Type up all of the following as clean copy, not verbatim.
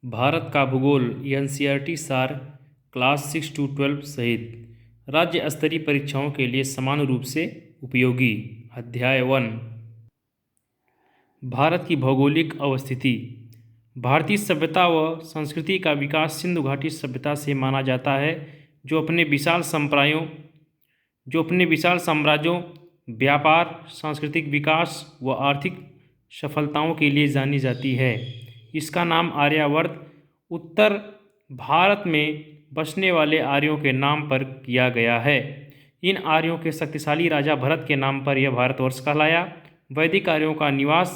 भारत का भूगोल एनसीईआरटी सार क्लास 6 to 12 सहित राज्य स्तरीय परीक्षाओं के लिए समान रूप से उपयोगी। अध्याय 1। भारत की भौगोलिक अवस्थिति। भारतीय सभ्यता व संस्कृति का विकास सिंधु घाटी सभ्यता से माना जाता है, जो अपने विशाल साम्राज्यों, व्यापार, सांस्कृतिक विकास व आर्थिक सफलताओं के लिए जानी जाती है। इसका नाम आर्यावर्त, उत्तर भारत में बसने वाले आर्यों के नाम पर किया गया है। इन आर्यों के शक्तिशाली राजा भरत के नाम पर यह भारतवर्ष कहलाया। वैदिक आर्यों का निवास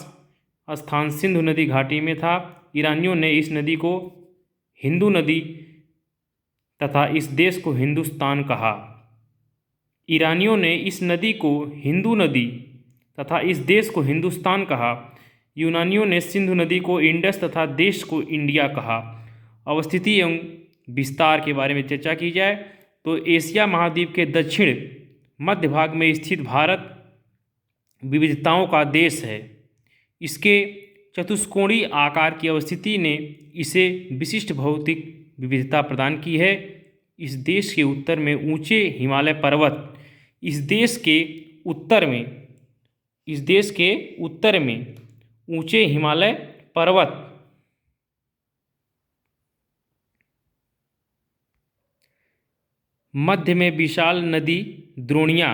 स्थान सिंधु नदी घाटी में था। ईरानियों ने इस नदी को हिंदू नदी तथा इस देश को हिंदुस्तान कहा। ईरानियों ने इस नदी को हिंदू नदी तथा इस देश को हिंदुस्तान कहा। यूनानियों ने सिंधु नदी को इंडस तथा देश को इंडिया कहा। अवस्थिति एवं विस्तार के बारे में चर्चा की जाए तो एशिया महाद्वीप के दक्षिण मध्य भाग में स्थित भारत विविधताओं का देश है। इसके चतुष्कोणीय आकार की अवस्थिति ने इसे विशिष्ट भौतिक विविधता प्रदान की है। इस देश के उत्तर में ऊंचे हिमालय पर्वत, इस देश के उत्तर में ऊंचे हिमालय पर्वत, मध्य में विशाल नदी द्रोणियाँ,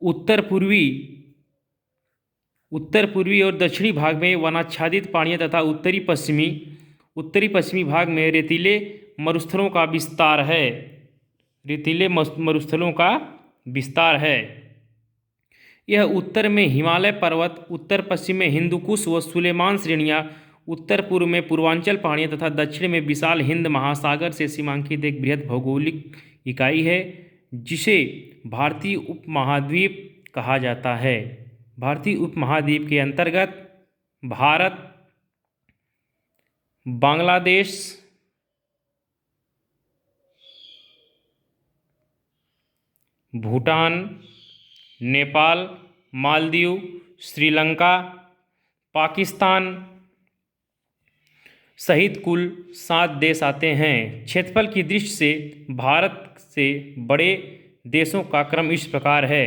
उत्तर पूर्वी और दक्षिणी भाग में वनाच्छादित पहाड़ियाँ तथा उत्तरी पश्चिमी भाग में रेतीले मरुस्थलों का विस्तार है। यह उत्तर में हिमालय पर्वत, उत्तर पश्चिम में हिंदुकुश व सुलेमान श्रेणियाँ, उत्तर पूर्व में पूर्वांचल पहाड़ियाँ तथा दक्षिण में विशाल हिंद महासागर से सीमांकित एक बृहद भौगोलिक इकाई है, जिसे भारतीय उपमहाद्वीप कहा जाता है। भारतीय उपमहाद्वीप के अंतर्गत भारत, बांग्लादेश, भूटान, नेपाल, मालदीव, श्रीलंका, पाकिस्तान सहित कुल 7 देश आते हैं। क्षेत्रफल की दृष्टि से भारत से बड़े देशों का क्रम इस प्रकार है: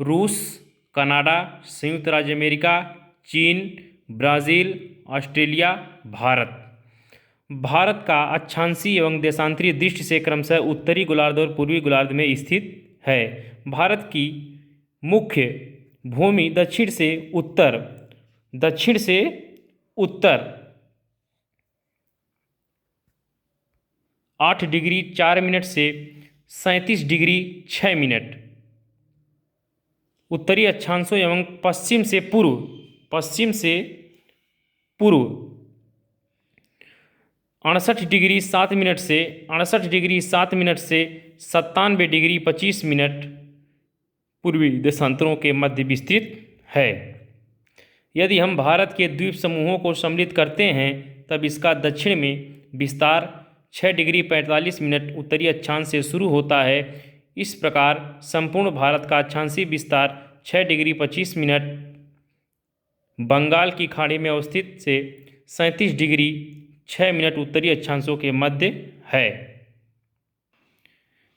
रूस, कनाडा, संयुक्त राज्य अमेरिका, चीन, ब्राज़ील, ऑस्ट्रेलिया, भारत। भारत का अक्षांशीय एवं देशांतरीय दृष्टि से क्रमशः उत्तरी गोलार्ध और पूर्वी गोलार्ध में स्थित है। भारत की मुख्य भूमि दक्षिण से उत्तर 8 डिग्री 4 मिनट से 37 डिग्री 6 मिनट, उत्तरी अक्षांशों एवं पश्चिम से पूर्व 68 डिग्री 7 मिनट से 97 डिग्री 25 मिनट पूर्वी देशांतरों के मध्य विस्तृत है। यदि हम भारत के द्वीप समूहों को सम्मिलित करते हैं, तब इसका दक्षिण में विस्तार 6 डिग्री 45 मिनट उत्तरी अक्षांश से शुरू होता है। इस प्रकार संपूर्ण भारत का अक्षांशीय विस्तार 6 डिग्री 25 मिनट बंगाल की खाड़ी में अवस्थित से 37 डिग्री 6 मिनट उत्तरी अक्षांशों के मध्य है।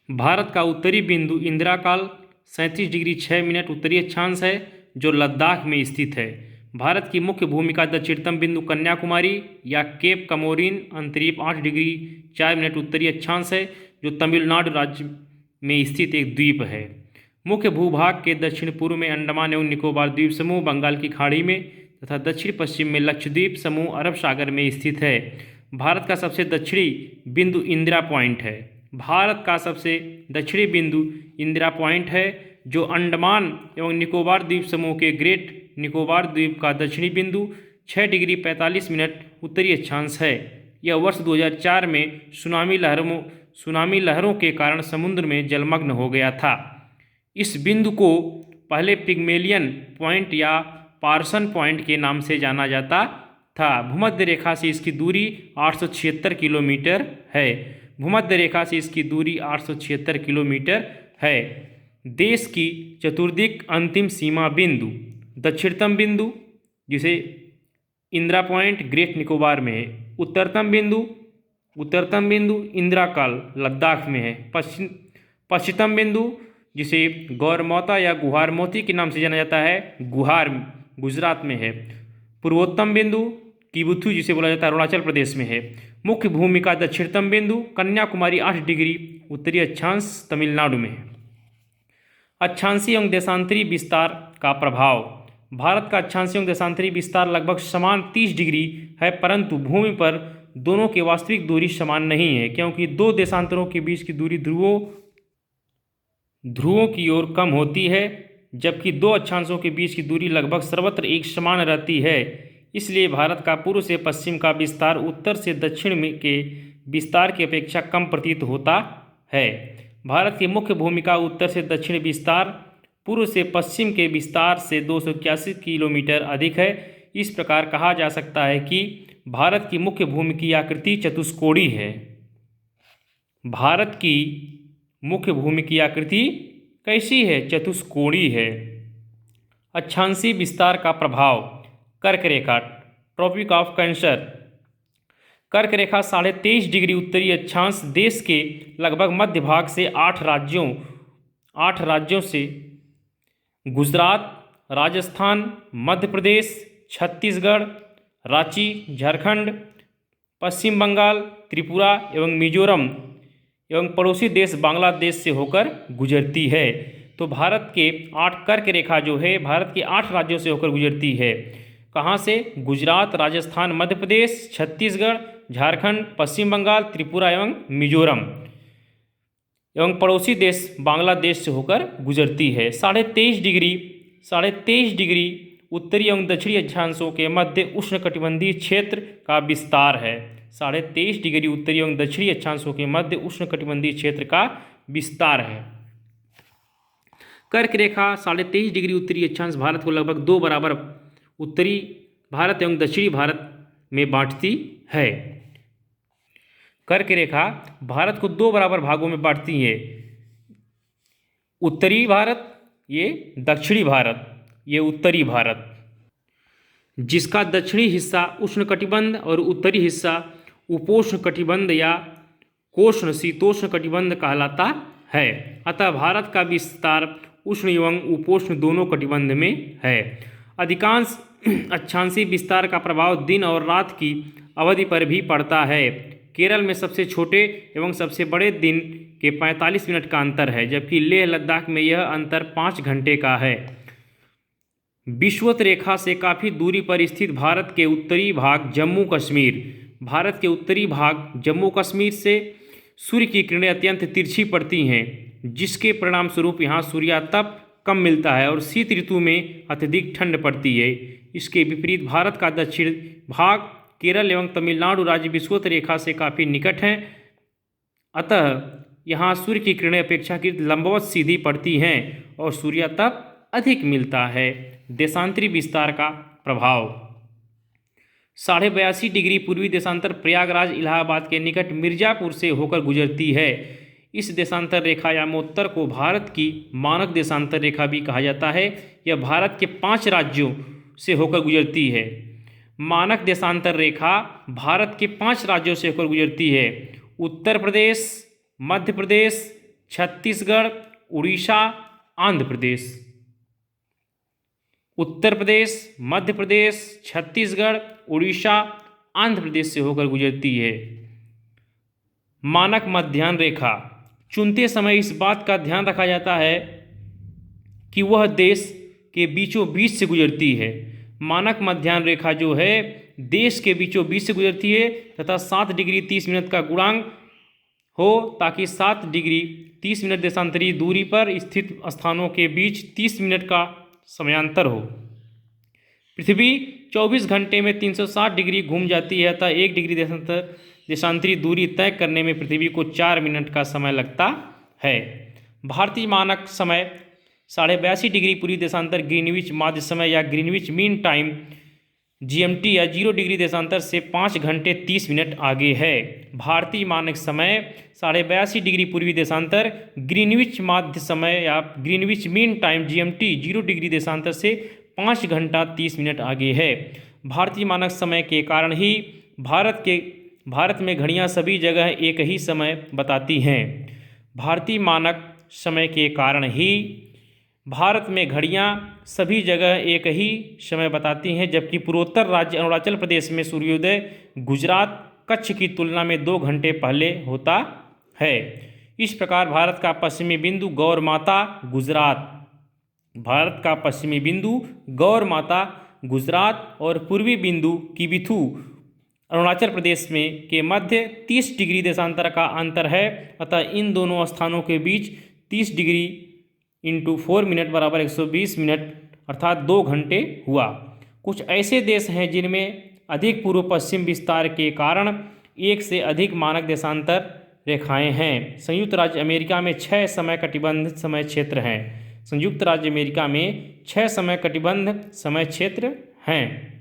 भारत का उत्तरी बिंदु इंदिराकाल 37 डिग्री 6 मिनट उत्तरी अक्षांश है, जो लद्दाख में स्थित है। भारत की मुख्य भूमि का दक्षिणतम बिंदु कन्याकुमारी या केप कमोरिन अंतरीप 8 डिग्री 4 मिनट उत्तरी अक्षांश है, जो तमिलनाडु राज्य में स्थित एक द्वीप है। मुख्य भूभाग के दक्षिण पूर्व में अंडमान एवं निकोबार द्वीप समूह बंगाल की खाड़ी में तथा दक्षिण पश्चिम में लक्षद्वीप समूह अरब सागर में स्थित है। भारत का सबसे दक्षिणी बिंदु इंदिरा पॉइंट है, जो अंडमान एवं निकोबार द्वीप समूह के ग्रेट निकोबार द्वीप का दक्षिणी बिंदु 6 डिग्री 45 मिनट उत्तरी अक्षांश है। यह वर्ष 2004 में सुनामी लहरों के कारण समुद्र में जलमग्न हो गया था। इस बिंदु को पहले पिग्मेलियन पॉइंट या पार्सन पॉइंट के नाम से जाना जाता था। भूमध्य रेखा से इसकी दूरी 876 किलोमीटर है। देश की चतुर्दिक अंतिम सीमा बिंदु, दक्षिणतम बिंदु जिसे इंदिरा पॉइंट ग्रेट निकोबार में है, उत्तरतम बिंदु इंदिरा काल लद्दाख में है, पश्चिमतम बिंदु जिसे गौरमौता या गुहार मोती के नाम से जाना जाता है, गुहार गुजरात में है, पूर्वोत्तम बिंदु किबुथु जिसे बोला जाता है अरुणाचल प्रदेश में है, मुख्य भूमि का दक्षिणतम बिंदु कन्याकुमारी 8 डिग्री उत्तरी अक्षांश तमिलनाडु में है। अक्षांशीय एवं देशांतरी विस्तार का प्रभाव, भारत का अक्षांशीय एवं देशांतरी विस्तार लगभग समान 30 डिग्री है, परंतु भूमि पर दोनों की वास्तविक दूरी समान नहीं है, क्योंकि दो देशांतरों के बीच की दूरी ध्रुवों की ओर कम होती है, जबकि दो अक्षांशों के बीच की दूरी लगभग सर्वत्र एक समान रहती है। इसलिए भारत का पूर्व से पश्चिम का विस्तार उत्तर से दक्षिण में के विस्तार की अपेक्षा कम प्रतीत होता है। भारत की मुख्य भूमिका उत्तर से दक्षिण विस्तार पूर्व से पश्चिम के विस्तार से 281 किलोमीटर अधिक है। इस प्रकार कहा जा सकता है कि भारत की मुख्य भूमि की आकृति चतुष्कोणीय है। भारत की मुख्य भूमि की आकृति कैसी है? चतुष्कोणीय है। अक्षांशीय विस्तार का प्रभाव, कर्क रेखा, ट्रॉपिक ऑफ कैंसर। कर्क रेखा 23.5 डिग्री उत्तरी अक्षांश देश के लगभग मध्य भाग से 8 राज्यों से गुजरात, राजस्थान, मध्य प्रदेश, छत्तीसगढ़, रांची, झारखंड, पश्चिम बंगाल, त्रिपुरा एवं मिजोरम एवं पड़ोसी देश बांग्लादेश से होकर गुजरती है। तो भारत के 8 कर्क रेखा जो है भारत के 8 राज्यों से होकर गुजरती है। कहाँ से? गुजरात, राजस्थान, मध्य प्रदेश, छत्तीसगढ़, झारखंड, पश्चिम बंगाल, त्रिपुरा एवं मिजोरम एवं पड़ोसी देश बांग्लादेश से होकर गुजरती है। 23.5 डिग्री उत्तरी एवं दक्षिणी अक्षांशों के मध्य उष्णकटिबंधीय क्षेत्र का विस्तार है। 23.5 डिग्री उत्तरी एवं दक्षिणी अक्षांशों के मध्य उष्णकटिबंधीय क्षेत्र का विस्तार है। कर्क रेखा 23.5 डिग्री उत्तरी अक्षांश भारत को लगभग 2 बराबर उत्तरी भारत एवं दक्षिणी भारत में बांटती है। कर्क रेखा भारत को 2 बराबर भागों में बांटती है। उत्तरी भारत ये दक्षिणी भारत ये उत्तरी भारत, जिसका दक्षिणी हिस्सा उष्णकटिबंध और उत्तरी हिस्सा उपोष्ण कटिबंध या कोष्ण शीतोष्ण कटिबंध कहलाता है। अतः भारत का विस्तार उष्ण एवं उपोष्ण दोनों कटिबंध में है। अधिकांश अक्षांशीय विस्तार का प्रभाव दिन और रात की अवधि पर भी पड़ता है। केरल में सबसे छोटे एवं सबसे बड़े दिन के 45 मिनट का अंतर है, जबकि लेह लद्दाख में यह अंतर 5 घंटे का है। विषुवत रेखा से काफ़ी दूरी पर स्थित भारत के उत्तरी भाग जम्मू कश्मीर, भारत के उत्तरी भाग जम्मू कश्मीर से सूर्य की किरणें अत्यंत तिरछी पड़ती हैं, जिसके परिणाम स्वरूप यहाँ सूर्यातप कम मिलता है और शीत ऋतु में अत्यधिक ठंड पड़ती है। इसके विपरीत भारत का दक्षिण भाग केरल एवं तमिलनाडु राज्य विषुवत रेखा से काफ़ी निकट हैं, अतः यहाँ सूर्य की किरणें अपेक्षाकृत लंबवत सीधी पड़ती हैं और सूर्यातप अधिक मिलता है। देशांतरी विस्तार का प्रभाव, 82.5 डिग्री पूर्वी देशांतर प्रयागराज इलाहाबाद के निकट मिर्जापुर से होकर गुजरती है। इस देशांतर रेखा या मोत्तर को भारत की मानक देशांतर रेखा भी कहा जाता है। यह भारत के 5 राज्यों से होकर गुजरती है। मानक देशांतर रेखा भारत के 5 राज्यों से होकर गुजरती है। उत्तर प्रदेश, मध्य प्रदेश, छत्तीसगढ़, उड़ीसा, आंध्र प्रदेश। उत्तर प्रदेश, मध्य प्रदेश, छत्तीसगढ़, उड़ीसा, आंध्र प्रदेश से होकर गुजरती है। मानक मध्याह्न रेखा चुनते समय इस बात का ध्यान रखा जाता है कि वह देश के बीचों बीच से गुजरती है। मानक मध्याह्न रेखा जो है देश के बीचों बीच से गुजरती है तथा 7 डिग्री 30 मिनट का गुणांक हो, ताकि 7 डिग्री 30 मिनट देशांतरी दूरी पर स्थित स्थानों के बीच 30 मिनट का समयांतर हो। पृथ्वी 24 घंटे में 360 डिग्री घूम जाती है, अतः 1 डिग्री देशांतरी दूरी तय करने में पृथ्वी को 4 मिनट का समय लगता है। भारतीय मानक समय 82.5 डिग्री पूर्वी देशांतर ग्रीनविच माध्य समय या ग्रीनविच मीन टाइम जीएमटी या 0 डिग्री देशांतर से 5 घंटे 30 मिनट आगे है। भारतीय मानक समय 82.5 डिग्री पूर्वी देशांतर, ग्रीनविच माध्य समय या Greenwich mean time GMT 0 degree देशांतर से 5 घंटा 30 मिनट आगे है। भारतीय मानक समय के कारण ही भारत में घड़ियां सभी जगह एक ही समय बताती हैं। भारतीय मानक समय के कारण ही भारत में घड़ियां सभी जगह एक ही समय बताती हैं, जबकि पूर्वोत्तर राज्य अरुणाचल प्रदेश में सूर्योदय गुजरात कच्छ की तुलना में 2 घंटे पहले होता है। इस प्रकार भारत का पश्चिमी बिंदु गौर माता गुजरात, भारत का पश्चिमी बिंदु गौर माता गुजरात और पूर्वी बिंदु किबिथु अरुणाचल प्रदेश में के मध्य 30 डिग्री देशांतर का अंतर है। अतः इन दोनों स्थानों के बीच 30 डिग्री इंटू 4 मिनट बराबर 120 मिनट अर्थात 2 घंटे हुआ। कुछ ऐसे देश हैं जिनमें अधिक पूर्व पश्चिम विस्तार के कारण एक से अधिक मानक देशांतर रेखाएं हैं। संयुक्त राज्य अमेरिका में 6 समय कटिबंध समय क्षेत्र हैं। संयुक्त राज्य अमेरिका में 6 समय कटिबंध समय क्षेत्र हैं।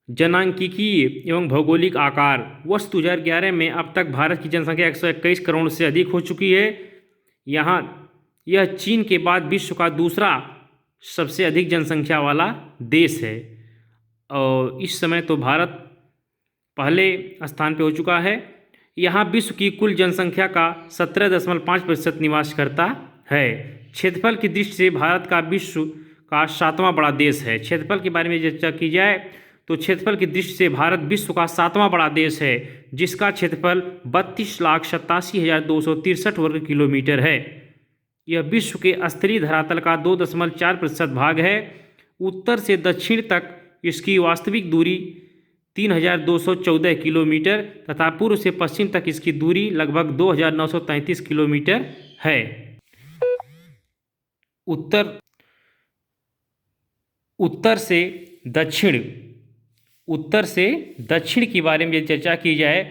जनांकीय एवं भौगोलिक आकार। वर्ष 2011 में अब तक भारत की जनसंख्या 121 करोड़ से अधिक हो चुकी है। यह चीन के बाद विश्व का दूसरा सबसे अधिक जनसंख्या वाला देश है और इस समय तो भारत पहले स्थान पर हो चुका है। यहाँ विश्व की कुल जनसंख्या का 17.5% निवास करता है। क्षेत्रफल की दृष्टि से भारत का विश्व का 7वां बड़ा देश है। क्षेत्रफल के बारे में चर्चा की जाए तो क्षेत्रफल की दृष्टि से भारत विश्व का 7वां बड़ा देश है, जिसका क्षेत्रफल 32,87,263 वर्ग किलोमीटर है। यह विश्व के स्थलीय धरातल का 2.4% भाग है। उत्तर से दक्षिण तक इसकी वास्तविक दूरी 3,214 किलोमीटर तथा पूर्व से पश्चिम तक इसकी दूरी लगभग 2,933 किलोमीटर है। उत्तर से दक्षिण के बारे में चर्चा की जाए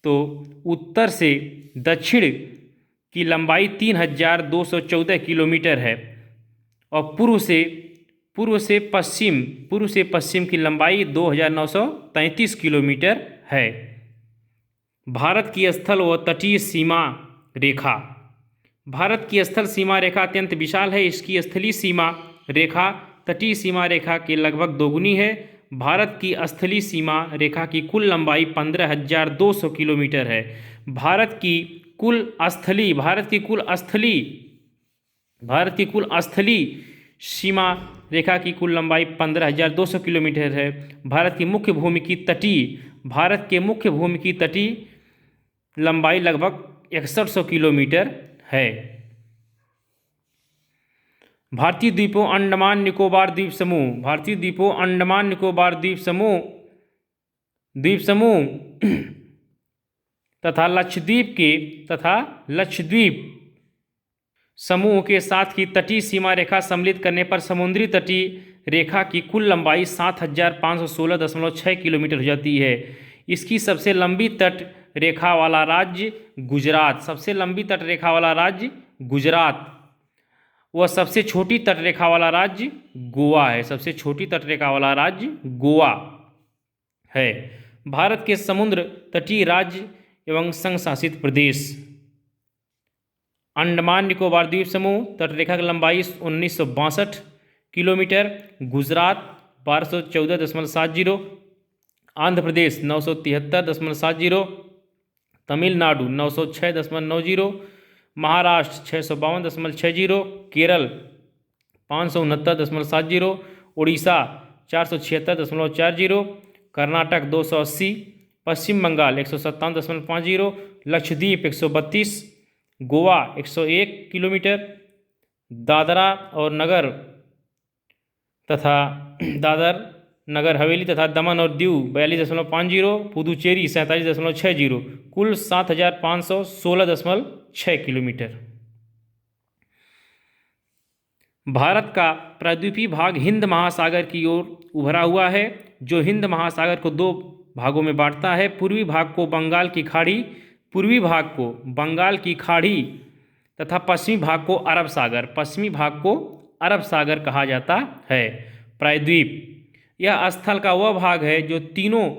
तो उत्तर से दक्षिण की लंबाई 3,214 किलोमीटर है और पूर्व से पश्चिम की लंबाई 2,933 किलोमीटर है। भारत की स्थल व तटीय सीमा रेखा। भारत की स्थल सीमा रेखा अत्यंत विशाल है। इसकी स्थलीय सीमा रेखा तटीय सीमा रेखा के लगभग दोगुनी है। भारत की स्थलीय सीमा रेखा की कुल लंबाई 15,200 किलोमीटर है। भारत की कुल स्थलीय सीमा रेखा की कुल लंबाई 15,200 किलोमीटर है। भारत के मुख्य भूमि की तटीय लंबाई लगभग 6100 किलोमीटर है। भारतीय द्वीपों अंडमान निकोबार द्वीप समूह तथा लक्षद्वीप समूह के साथ की तटीय सीमा रेखा सम्मिलित करने पर समुद्री तटीय रेखा की कुल लंबाई 7,516.6 किलोमीटर हो जाती है। इसकी सबसे लंबी तट रेखा वाला राज्य गुजरात वह सबसे छोटी तटरेखा वाला राज्य गोवा है। भारत के समुद्र तटीय राज्य एवं संघ शासित प्रदेश। अंडमान निकोबार द्वीप समूह तटरेखा की लंबाई 1962 किलोमीटर, गुजरात 1214.70, आंध्र प्रदेश 973.70, तमिलनाडु 906.90, महाराष्ट्र 652.60, केरल 569.70, उड़ीसा 476.40, कर्नाटक 280, पश्चिम बंगाल 157.50, लक्षद्वीप 132, गोवा 101 किलोमीटर, दादर नगर हवेली तथा दमन और दीव 42.50, पुदुचेरी 47.60, कुल 7,516.6 किलोमीटर। भारत का प्रायद्वीपीय भाग हिंद महासागर की ओर उभरा हुआ है, जो हिंद महासागर को 2 भागों में बांटता है। पूर्वी भाग को बंगाल की खाड़ी तथा पश्चिमी भाग को अरब सागर कहा जाता है। प्रायद्वीप यह स्थल का वह भाग है जो तीनों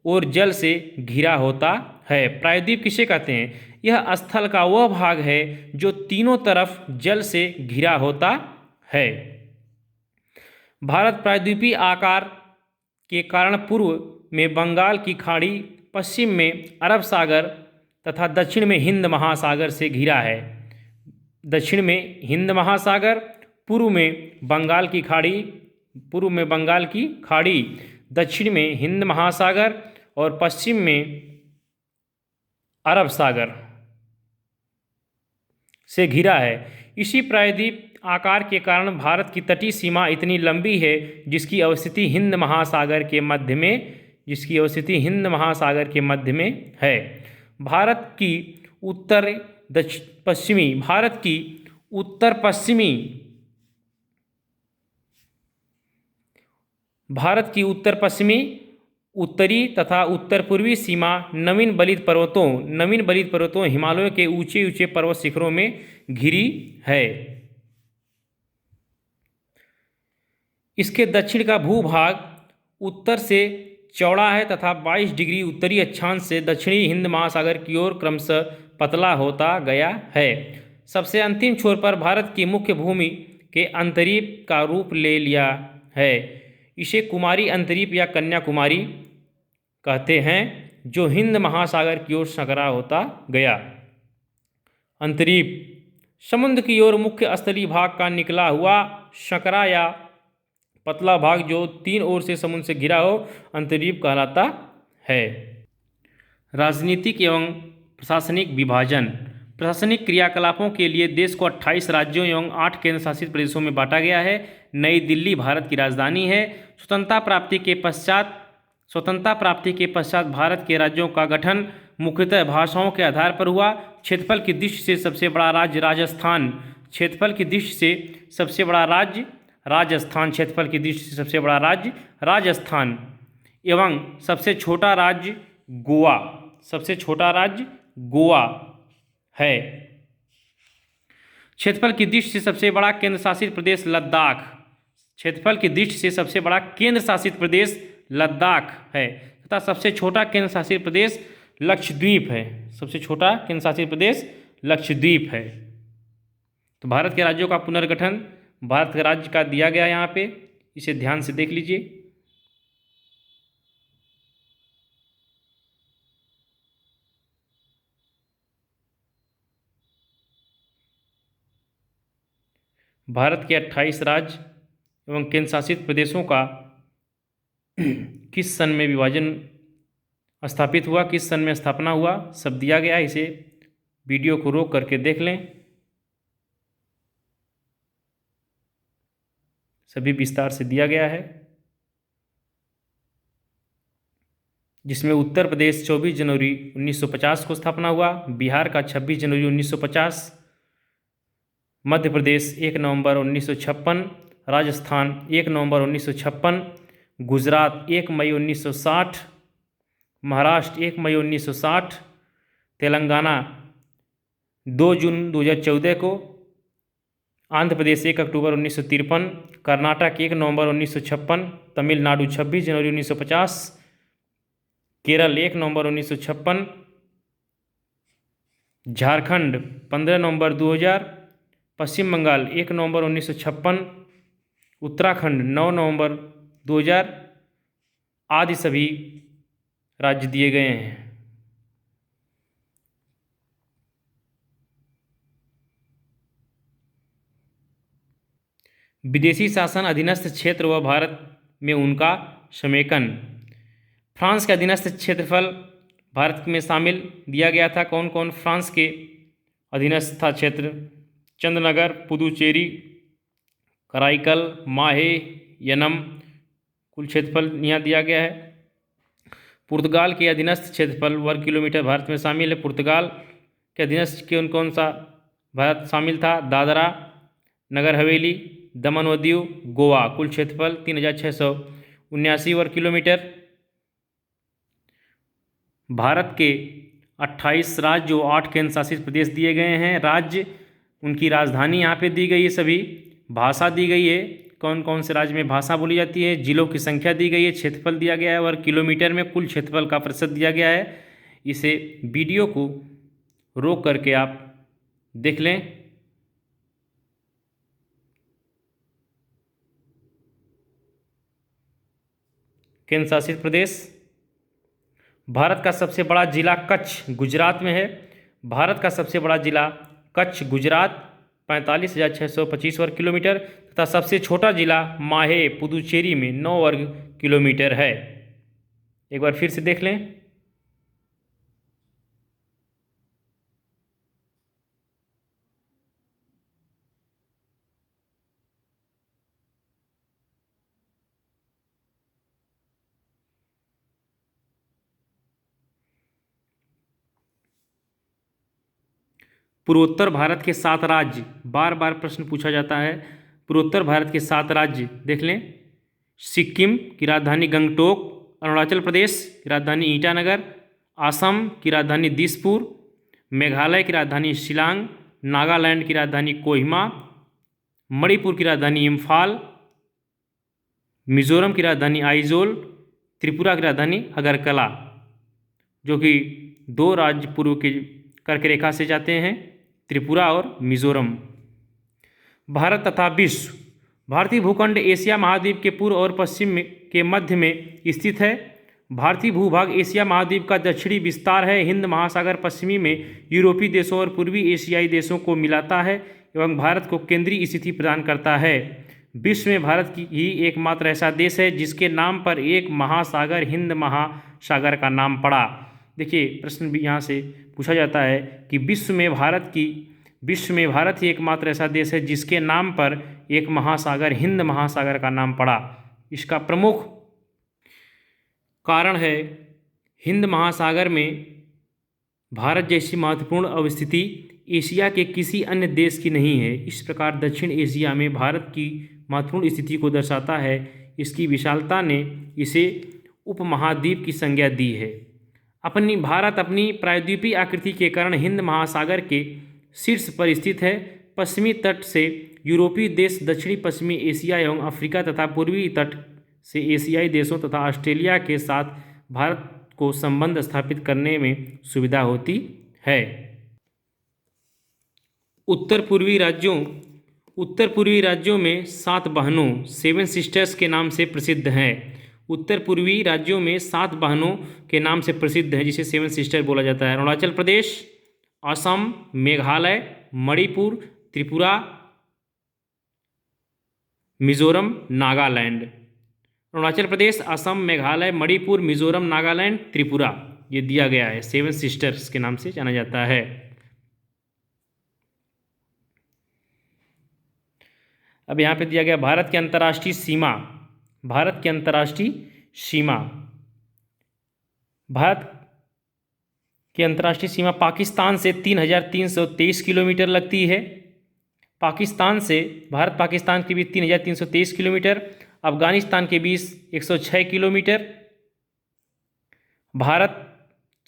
ओर जल से घिरा होता है। प्रायद्वीप किसे कहते हैं? यह स्थल का वह भाग है जो तीनों तरफ जल से घिरा होता है। भारत प्रायद्वीपीय आकार के कारण पूर्व में बंगाल की खाड़ी, पश्चिम में अरब सागर तथा दक्षिण में हिंद महासागर से घिरा है। दक्षिण में हिंद महासागर, पूर्व में बंगाल की खाड़ी, दक्षिण में हिंद महासागर और पश्चिम में अरब सागर से घिरा है। इसी प्रायद्वीप आकार के कारण भारत की तटीय सीमा इतनी लंबी है जिसकी अवस्थिति हिंद महासागर के मध्य में है। भारत की उत्तर पश्चिमी, उत्तरी तथा उत्तर पूर्वी सीमा नवीन बलित पर्वतों हिमालयों के ऊंचे ऊंचे पर्वत शिखरों में घिरी है। इसके दक्षिण का भूभाग उत्तर से चौड़ा है तथा 22 डिग्री उत्तरी अक्षांश से दक्षिणी हिंद महासागर की ओर क्रमशः पतला होता गया है। सबसे अंतिम छोर पर भारत की मुख्य भूमि के अंतरीप का रूप ले लिया है। इसे कुमारी अंतरीप या कन्याकुमारी कहते हैं, जो हिंद महासागर की ओर संकरा होता गया। अंतरीप समुद्र की ओर मुख्य स्थलीय भाग का निकला हुआ संकरा या पतला भाग जो तीन ओर से समुद्र से घिरा हो अंतरीप कहलाता है। राजनीतिक एवं प्रशासनिक विभाजन। प्रशासनिक क्रियाकलापों के लिए देश को 28 राज्यों एवं 8 केंद्र शासित प्रदेशों में बांटा गया है। नई दिल्ली भारत की राजधानी है। स्वतंत्रता प्राप्ति के पश्चात भारत के राज्यों का गठन मुख्यतः भाषाओं के आधार पर हुआ। क्षेत्रफल की दृष्टि से सबसे बड़ा राज्य राजस्थान, एवं सबसे छोटा राज्य गोवा है। क्षेत्रफल की दृष्टि से सबसे बड़ा केंद्र शासित प्रदेश लद्दाख है तथा सबसे छोटा केंद्र शासित प्रदेश लक्षद्वीप है। तो भारत के राज्यों का पुनर्गठन भारत के राज्य का दिया गया यहाँ पे, इसे ध्यान से देख लीजिए। भारत के 28 राज्य एवं केंद्र शासित प्रदेशों का किस सन में विभाजन स्थापित हुआ, किस सन में स्थापना हुआ, सब दिया गया है। इसे वीडियो को रोक करके देख लें, सभी विस्तार से दिया गया है। जिसमें उत्तर प्रदेश 24 जनवरी 1950 को स्थापना हुआ, बिहार का 26 जनवरी 1950, मध्य प्रदेश 1 नवंबर 1956, राजस्थान 1 नवंबर 1956, गुजरात 1 मई 1960, महाराष्ट्र 1 मई 1960, तेलंगाना 2 जून 2014 को, आंध्र प्रदेश 1 अक्टूबर 1953, कर्नाटक 1 नवंबर 1956, तमिलनाडु 26 जनवरी 1950, केरल 1 नवंबर 1956, झारखंड 15 नवंबर 2000, पश्चिम बंगाल 1 नवंबर 1956, उत्तराखंड 9 नवंबर 2000 आदि सभी राज्य दिए गए हैं। विदेशी शासन अधीनस्थ क्षेत्र व भारत में उनका समेकन। फ्रांस के अधीनस्थ क्षेत्रफल भारत में शामिल दिया गया था। कौन कौन फ्रांस के अधीनस्थ था क्षेत्र? चंद्रनगर, पुदुचेरी, कराईकल, माहे, यनम, कुल क्षेत्रफल यहाँ दिया गया है। पुर्तगाल के अधीनस्थ क्षेत्रफल वर्ग किलोमीटर भारत में शामिल है। पुर्तगाल के अधीनस्थ कौन कौन सा भारत शामिल था? दादरा नगर हवेली, दमन व दीव, गोवा। कुल क्षेत्रफल 3679 वर्ग किलोमीटर। भारत के 28 राज्य और 8 केंद्र शासित प्रदेश दिए गए हैं। राज्य, उनकी राजधानी यहाँ पे दी गई है, सभी भाषा दी गई है। कौन कौन से राज्य में भाषा बोली जाती है, जिलों की संख्या दी गई है, क्षेत्रफल दिया गया है और किलोमीटर में कुल क्षेत्रफल का प्रतिशत दिया गया है। इसे वीडियो को रोक करके आप देख लें। केंद्र शासित प्रदेश। भारत का सबसे बड़ा जिला कच्छ गुजरात में है। भारत का सबसे बड़ा जिला कच्छ गुजरात 45,625 वर्ग किलोमीटर तथा सबसे छोटा जिला माहे पुदुचेरी में 9 वर्ग किलोमीटर है। एक बार फिर से देख लें। पूर्वोत्तर भारत के 7 राज्य, बार बार प्रश्न पूछा जाता है। पूर्वोत्तर भारत के 7 राज्य देख लें। सिक्किम की राजधानी गंगटोक, अरुणाचल प्रदेश की राजधानी ईटानगर, असम की राजधानी दिसपुर, मेघालय की राजधानी शिलांग, नागालैंड की राजधानी कोहिमा, मणिपुर की राजधानी इम्फाल, मिजोरम की राजधानी आइजोल, त्रिपुरा की राजधानी अगरतला, जो कि 2 राज्य पूर्व के कर्क रेखा से जाते हैं, त्रिपुरा और मिजोरम। भारत तथा विश्व। भारतीय भूखंड एशिया महाद्वीप के पूर्व और पश्चिम के मध्य में स्थित है। भारतीय भूभाग एशिया महाद्वीप का दक्षिणी विस्तार है। हिंद महासागर पश्चिमी में यूरोपीय देशों और पूर्वी एशियाई देशों को मिलाता है एवं भारत को केंद्रीय स्थिति प्रदान करता है। विश्व में भारत की ही एकमात्र ऐसा देश है जिसके नाम पर एक महासागर हिंद महासागर का नाम पड़ा। देखिए, प्रश्न भी यहाँ से पूछा जाता है कि विश्व में भारत ही एकमात्र ऐसा देश है जिसके नाम पर एक महासागर हिंद महासागर का नाम पड़ा। इसका प्रमुख कारण है हिंद महासागर में भारत जैसी महत्वपूर्ण अवस्थिति एशिया के किसी अन्य देश की नहीं है। इस प्रकार दक्षिण एशिया में भारत की महत्वपूर्ण स्थिति को दर्शाता है। इसकी विशालता ने इसे उपमहाद्वीप की संज्ञा दी है। भारत अपनी प्रायद्वीपीय आकृति के कारण हिंद महासागर के शीर्ष पर स्थित है। पश्चिमी तट से यूरोपीय देश, दक्षिणी पश्चिमी एशिया एवं अफ्रीका तथा पूर्वी तट से एशियाई देशों तथा ऑस्ट्रेलिया के साथ भारत को संबंध स्थापित करने में सुविधा होती है। उत्तर पूर्वी राज्यों में 7 बहनों 7 सिस्टर्स के नाम से प्रसिद्ध हैं। उत्तर पूर्वी राज्यों में 7 बहनों के नाम से प्रसिद्ध है जिसे 7 सिस्टर बोला जाता है। अरुणाचल प्रदेश, असम, मेघालय, मणिपुर, त्रिपुरा, मिजोरम, नागालैंड। अरुणाचल प्रदेश, असम, मेघालय, मणिपुर, मिजोरम, नागालैंड, त्रिपुरा, ये दिया गया है। 7 सिस्टर्स के नाम से जाना जाता है। अब यहाँ पे दिया गया भारत की अंतर्राष्ट्रीय सीमा। भारत की अंतर्राष्ट्रीय सीमा पाकिस्तान से 3,323 किलोमीटर लगती है। भारत पाकिस्तान के बीच 3,323 किलोमीटर, अफगानिस्तान के बीच 106 किलोमीटर, भारत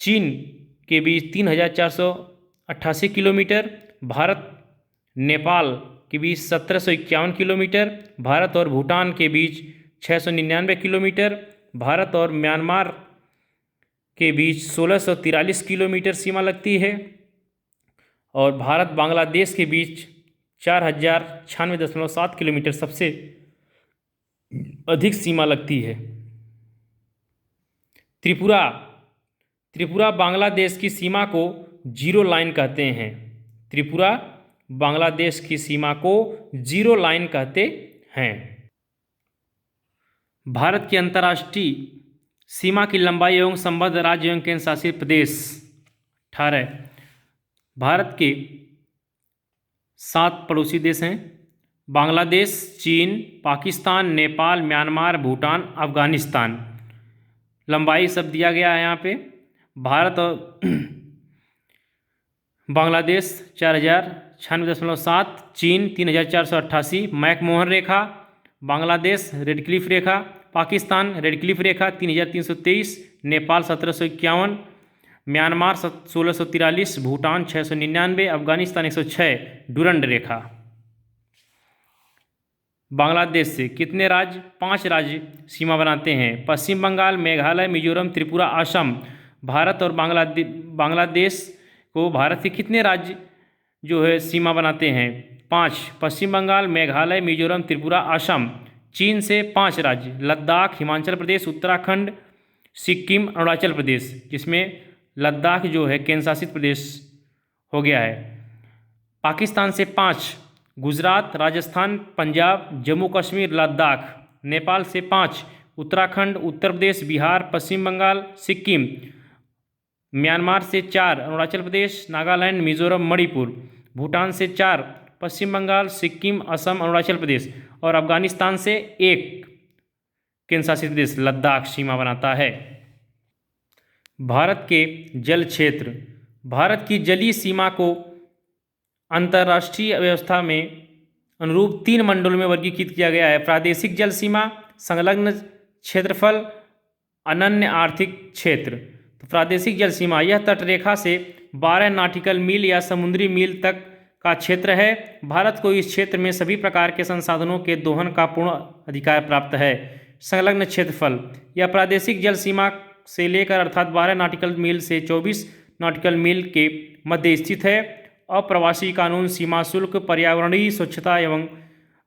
चीन के बीच 3,488 किलोमीटर, भारत नेपाल के बीच 1,751 किलोमीटर, भारत और भूटान के बीच 699 किलोमीटर, भारत और म्यांमार के बीच 1,643 किलोमीटर सीमा लगती है और भारत बांग्लादेश के बीच 4,096.7 किलोमीटर सबसे अधिक सीमा लगती है। त्रिपुरा बांग्लादेश की सीमा को जीरो लाइन कहते हैं। त्रिपुरा बांग्लादेश की सीमा को जीरो लाइन कहते हैं। भारत की अंतर्राष्ट्रीय सीमा की लंबाई एवं संबद्ध राज्य एवं केंद्र शासित प्रदेश 18। भारत के 7 पड़ोसी देश हैं: बांग्लादेश, चीन, पाकिस्तान, नेपाल, म्यांमार, भूटान, अफगानिस्तान। लंबाई सब दिया गया है यहाँ पे। भारत और बांग्लादेश 4,096.7, चीन 3,488, मैकमोहन रेखा, बांग्लादेश रेड क्लिफ रेखा, पाकिस्तान रेड क्लिफ रेखा 3,323, नेपाल 1,751, म्यांमार 1,643, भूटान 699, अफगानिस्तान 106, डुरंड रेखा। बांग्लादेश से कितने राज्य? 5 राज्य सीमा बनाते हैं। पश्चिम बंगाल, मेघालय, मिजोरम, त्रिपुरा, असम। भारत और बांग्लादेश को भारत के कितने राज्य जो है सीमा बनाते हैं? 5। पश्चिम बंगाल, मेघालय, मिजोरम, त्रिपुरा, असम। चीन से 5 राज्य: लद्दाख, हिमाचल प्रदेश, उत्तराखंड, सिक्किम, अरुणाचल प्रदेश, जिसमें लद्दाख जो है केंद्र शासित प्रदेश हो गया है। पाकिस्तान से 5: गुजरात, राजस्थान, पंजाब, जम्मू कश्मीर, लद्दाख। नेपाल से 5: उत्तराखंड, उत्तर प्रदेश, बिहार, पश्चिम बंगाल, सिक्किम। म्यांमार से 4: अरुणाचल प्रदेश, नागालैंड, मिजोरम, मणिपुर। भूटान से 4: पश्चिम बंगाल, सिक्किम, असम, अरुणाचल प्रदेश। और अफगानिस्तान से 1 केंद्र शासित प्रदेश लद्दाख सीमा बनाता है। भारत के जल क्षेत्र। भारत की जलीय सीमा को अंतर्राष्ट्रीय व्यवस्था में अनुरूप 3 मंडलों में वर्गीकृत किया गया है: प्रादेशिक जल सीमा, संलग्न क्षेत्रफल, अनन्य आर्थिक क्षेत्र। तो प्रादेशिक जल सीमा यह तटरेखा से 12 नॉटिकल मील या समुद्री मील तक का क्षेत्र है। भारत को इस क्षेत्र में सभी प्रकार के संसाधनों के दोहन का पूर्ण अधिकार प्राप्त है। संलग्न क्षेत्रफल यह प्रादेशिक जल सीमा से लेकर अर्थात 12 नॉटिकल मील से 24 नॉटिकल मील के मध्य स्थित है। अप्रवासी कानून, सीमा शुल्क, पर्यावरणीय स्वच्छता एवं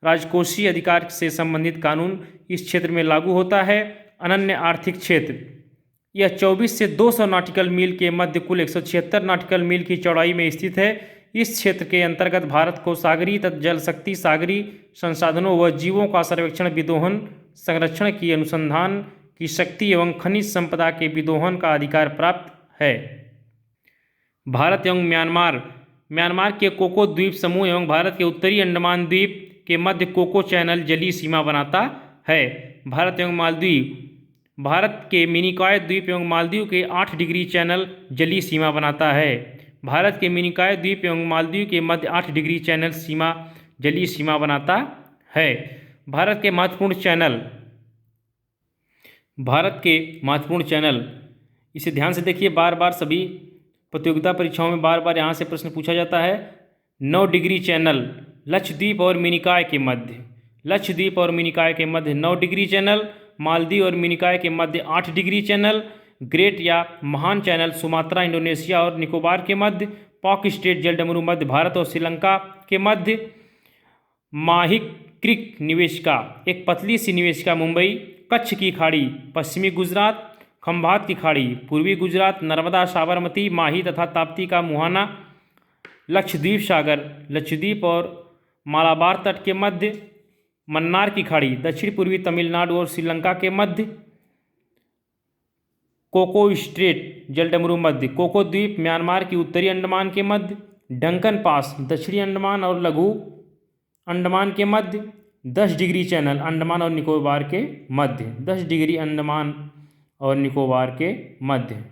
राजकोषीय अधिकार से संबंधित कानून इस क्षेत्र में लागू होता है। अनन्य आर्थिक क्षेत्र यह 24 से 200 नॉटिकल मील के मध्य कुल 176 नॉटिकल मील की चौड़ाई में स्थित है। इस क्षेत्र के अंतर्गत भारत को सागरीय तथा जल शक्ति, सागरीय संसाधनों व जीवों का सर्वेक्षण, विदोहन, संरक्षण की अनुसंधान की शक्ति एवं खनिज संपदा के विदोहन का अधिकार प्राप्त है। भारत एवं म्यांमार। म्यांमार के कोको द्वीप समूह एवं भारत के उत्तरी अंडमान द्वीप के मध्य कोको चैनल जलीय सीमा बनाता है। भारत एवं मालदीव। भारत के मिनिकॉय द्वीप एवं मालदीव के 8 डिग्री चैनल जलीय सीमा बनाता है। भारत के मिनिकॉय द्वीप एवं मालदीव के मध्य 8 डिग्री चैनल जलीय सीमा बनाता है। भारत के महत्वपूर्ण चैनल इसे ध्यान से देखिए, बार बार सभी प्रतियोगिता परीक्षाओं में बार बार यहाँ से प्रश्न पूछा जाता है। 9 डिग्री चैनल लक्षद्वीप और मिनिकॉय के मध्य, लक्षद्वीप और मिनिकॉय के मध्य 9 डिग्री चैनल। मालदीव और मिनिकॉय के मध्य 8 डिग्री चैनल। ग्रेट या महान चैनल सुमात्रा, इंडोनेशिया और निकोबार के मध्य। पॉक स्ट्रेट जलडमरू मध्य भारत और श्रीलंका के मध्य। माहिक क्रीक निवेशिका एक पतली सी निवेशिका मुंबई। कच्छ की खाड़ी पश्चिमी गुजरात। खंभात की खाड़ी पूर्वी गुजरात। नर्मदा, साबरमती, माही तथा ताप्ती का मुहाना। लक्षद्वीप सागर लक्षद्वीप और मालाबार तट के मध्य। मन्नार की खाड़ी दक्षिण पूर्वी तमिलनाडु और श्रीलंका के मध्य। कोको स्ट्रेट जलडमरू मध्य कोको द्वीप म्यांमार की उत्तरी अंडमान के मध्य। डंकन पास दक्षिणी अंडमान और लघु अंडमान के मध्य। 10 डिग्री चैनल अंडमान और निकोबार के मध्य, 10 डिग्री अंडमान और निकोबार के मध्य।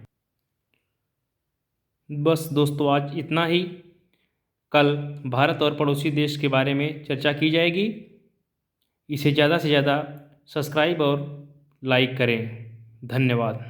बस दोस्तों आज इतना ही। कल भारत और पड़ोसी देश के बारे में चर्चा की जाएगी। इसे ज़्यादा से ज़्यादा सब्सक्राइब और लाइक करें। धन्यवाद।